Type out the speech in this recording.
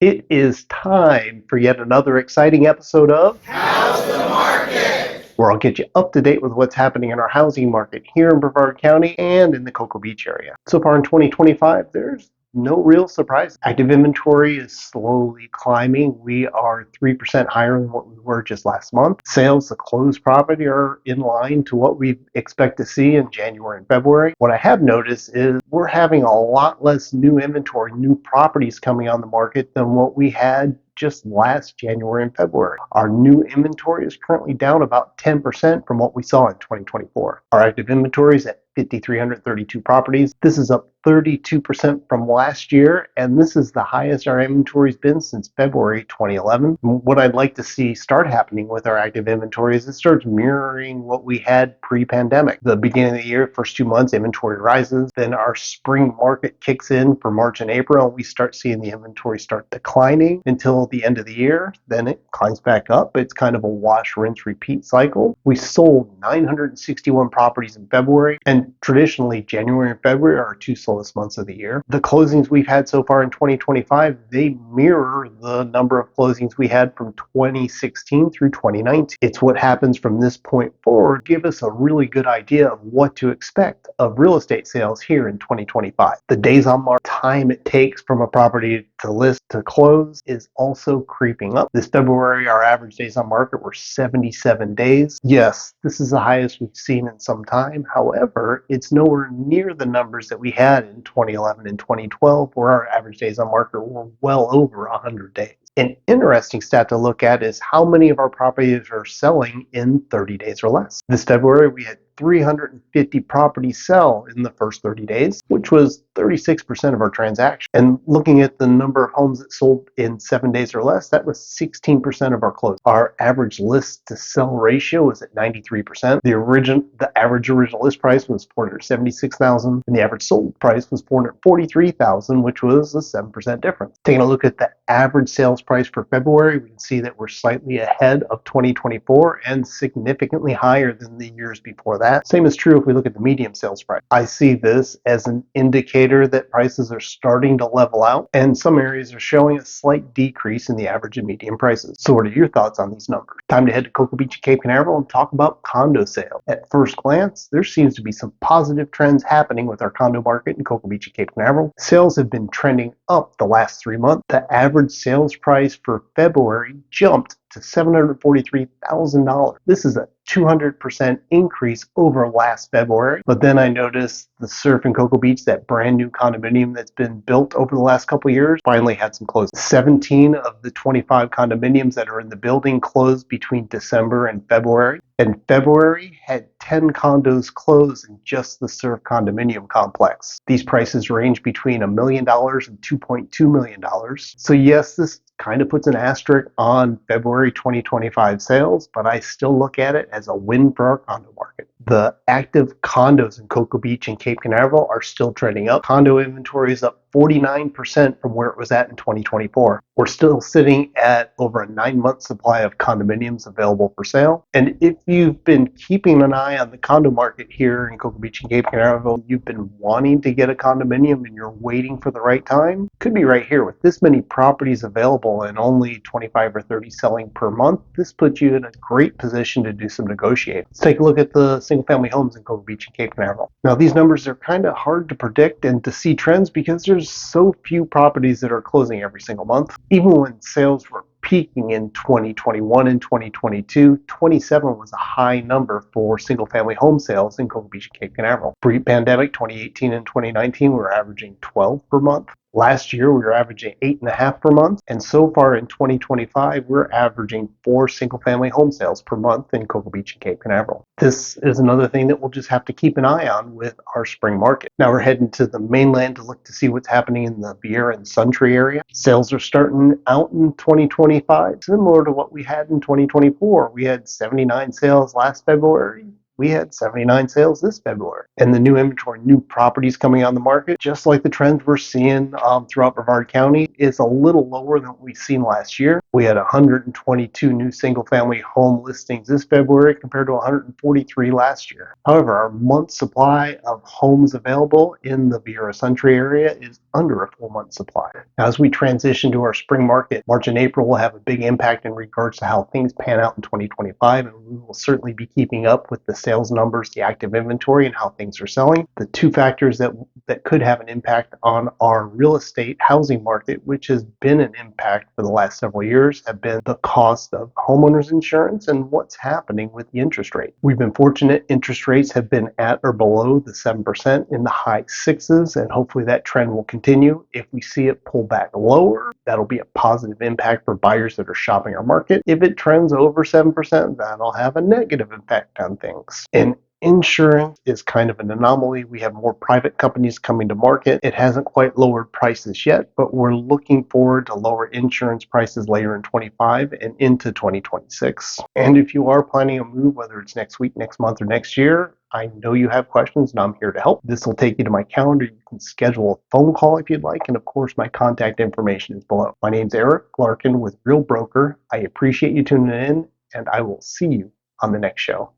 It is time for yet another exciting episode of How's the market? where I'll get you up to date with what's happening in our housing market here in Brevard County and in the Cocoa Beach area. So far in 2025, there's no real surprise. Active inventory is slowly climbing. We are 3% higher than what we were just last month. Sales to closed property are in line to what we expect to see in January and February. What I have noticed is we're having a lot less new inventory, new properties coming on the market than what we had just last January and February. Our new inventory is currently down about 10% from what we saw in 2024. Our active inventory is at 5,332 properties. This is up 32% from last year, and this is the highest our inventory's been since February 2011. What I'd like to see start happening with our active inventory is it starts mirroring what we had pre-pandemic. The beginning of the year, first 2 months, inventory rises. Then our spring market kicks in for March and April, and we start seeing the inventory start declining until the end of the year. Then it climbs back up. It's kind of a wash, rinse, repeat cycle. We sold 961 properties in February, and traditionally January and February are our two slowest months of the year. The closings we've had so far in 2025, they mirror the number of closings we had from 2016 through 2019. It's what happens from this point forward give us a really good idea of what to expect of real estate sales here in 2025. The days on market, time it takes from a property to list to close, is also creeping up. This February, our average days on market were 77 days. Yes, this is the highest we've seen in some time. However, it's nowhere near the numbers that we had in 2011 and 2012, where our average days on market were well over 100 days. An interesting stat to look at is how many of our properties are selling in 30 days or less. This February, we had 350 properties sell in the first 30 days, which was 36% of our transactions. And looking at the number of homes that sold in 7 days or less, that was 16% of our closings. Our average list to sell ratio was at 93%. The average original list price was $476,000, and the average sold price was $443,000, which was a 7% difference. Taking a look at the average sales price for February, we can see that we're slightly ahead of 2024 and significantly higher than the years before that. Same is true if we look at the median sales price. I see this as an indicator that prices are starting to level out, and some areas are showing a slight decrease in the average and median prices. So what are your thoughts on these numbers? Time to head to Cocoa Beach and Cape Canaveral and talk about condo sales. At first glance, there seems to be some positive trends happening with our condo market in Cocoa Beach and Cape Canaveral. Sales have been trending up the last 3 months. The average sales price for February jumped to $743,000. This is a 200% increase over last February. But then I noticed the Surf in Cocoa Beach, that brand new condominium that's been built over the last couple of years, finally had some closings. 17 of the 25 condominiums that are in the building closed between December and February. And February had 10 condos close in just the Surf condominium complex. These prices range between $1 million and $2.2 million. So yes, this kind of puts an asterisk on February 2025 sales, but I still look at it as a win for our condo market. The active condos in Cocoa Beach and Cape Canaveral are still trending up. Condo inventory is up 49% from where it was at in 2024. We're still sitting at over a 9-month supply of condominiums available for sale. And if you've been keeping an eye on the condo market here in Cocoa Beach and Cape Canaveral, you've been wanting to get a condominium and you're waiting for the right time, could be right here. With this many properties available and only 25 or 30 selling per month, this puts you in a great position to do some negotiating. Let's take a look at the single-family homes in Cocoa Beach and Cape Canaveral. Now, these numbers are kind of hard to predict and to see trends because there's so few properties that are closing every single month. Even when sales were peaking in 2021 and 2022, 27 was a high number for single-family home sales in Cocoa Beach and Cape Canaveral. Pre-pandemic, 2018 and 2019, we were averaging 12 per month. Last year, we were averaging 8.5 per month, and so far in 2025, we're averaging 4 single-family home sales per month in Cocoa Beach and Cape Canaveral. This is another thing that we'll just have to keep an eye on with our spring market. Now we're heading to the mainland to look to see what's happening in the Viera and Suntree area. Sales are starting out in 2025, similar to what we had in 2024. We had 79 sales last February. we had 79 sales this February. And the new inventory, new properties coming on the market, just like the trends we're seeing throughout Brevard County, is a little lower than what we've seen last year. We had 122 new single-family home listings this February compared to 143 last year. However, our month supply of homes available in the Viera and Suntree area is under a 4-month supply. Now, as we transition to our spring market, March and April will have a big impact in regards to how things pan out in 2025, and we will certainly be keeping up with the sales numbers, the active inventory, and how things are selling. The two factors that could have an impact on our real estate housing market, which has been an impact for the last several years, have been the cost of homeowners insurance and what's happening with the interest rate. We've been fortunate interest rates have been at or below the 7% in the high 6s, and hopefully that trend will continue. If we see it pull back lower, that'll be a positive impact for buyers that are shopping our market. If it trends over 7%, that'll have a negative effect on things. And insurance is kind of an anomaly. We have more private companies coming to market. It hasn't quite lowered prices yet, but we're looking forward to lower insurance prices later in 25 and into 2026. And if you are planning a move, whether it's next week, next month, or next year, I know you have questions and I'm here to help. This will take you to my calendar. You can schedule a phone call if you'd like. And of course, my contact information is below. My name's Eric Larkin with Real Broker. I appreciate you tuning in, and I will see you on the next show.